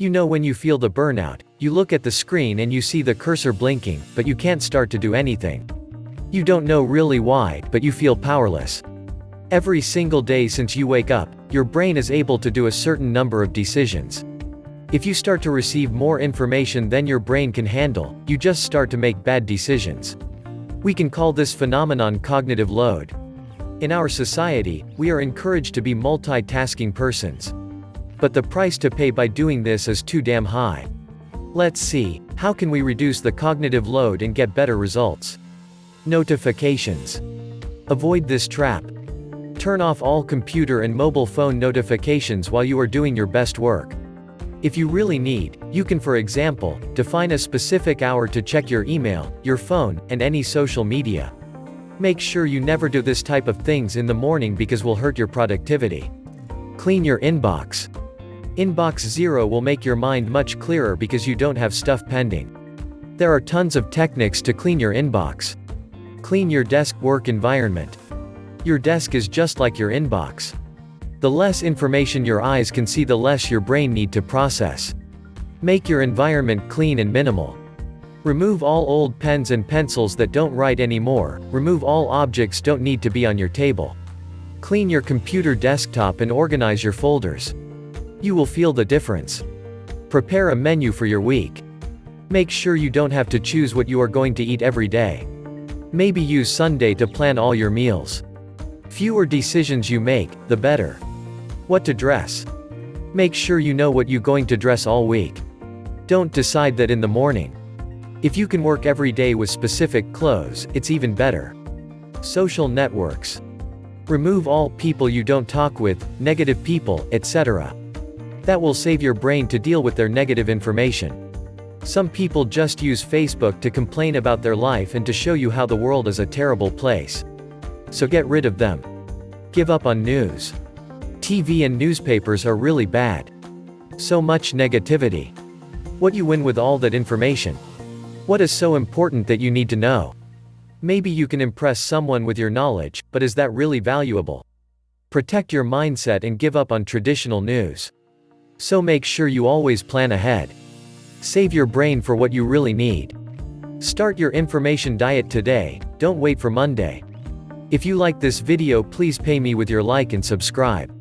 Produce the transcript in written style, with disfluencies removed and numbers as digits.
You know when you feel the burnout, you look at the screen and you see the cursor blinking, but you can't start to do anything. You don't know really why, but you feel powerless. Every single day since you wake up, your brain is able to do a certain number of decisions. If you start to receive more information than your brain can handle, you just start to make bad decisions. We can call this phenomenon cognitive load. In our society, we are encouraged to be multitasking persons. But the price to pay by doing this is too damn high. Let's see, how can we reduce the cognitive load and get better results? Notifications. Avoid this trap. Turn off all computer and mobile phone notifications while you are doing your best work. If you really need, you can, for example, define a specific hour to check your email, your phone, and any social media. Make sure you never do this type of things in the morning because will hurt your productivity. Clean your inbox. Inbox zero will make your mind much clearer because you don't have stuff pending. There are tons of techniques to clean your inbox. Clean your desk work environment. Your desk is just like your inbox. The less information your eyes can see, the less your brain need to process. Make your environment clean and minimal. Remove all old pens and pencils that don't write anymore. Remove all objects don't need to be on your table. Clean your computer desktop and organize your folders. You will feel the difference. Prepare a menu for your week. Make sure you don't have to choose what you are going to eat every day. Maybe use Sunday to plan all your meals. Fewer decisions you make, the better. What to dress. Make sure you know what you're going to dress all week. Don't decide that in the morning. If you can work every day with specific clothes, it's even better. Social networks. Remove all people you don't talk with, negative people, etc. That will save your brain to deal with their negative information. Some people just use Facebook to complain about their life and to show you how the world is a terrible place. So get rid of them. Give up on news. TV and newspapers are really bad. So much negativity. What you win with all that information? What is so important that you need to know? Maybe you can impress someone with your knowledge, but is that really valuable? Protect your mindset and give up on traditional news. So make sure you always plan ahead. Save your brain for what you really need. Start your information diet today, don't wait for Monday. If you like this video, please pay me with your like and subscribe.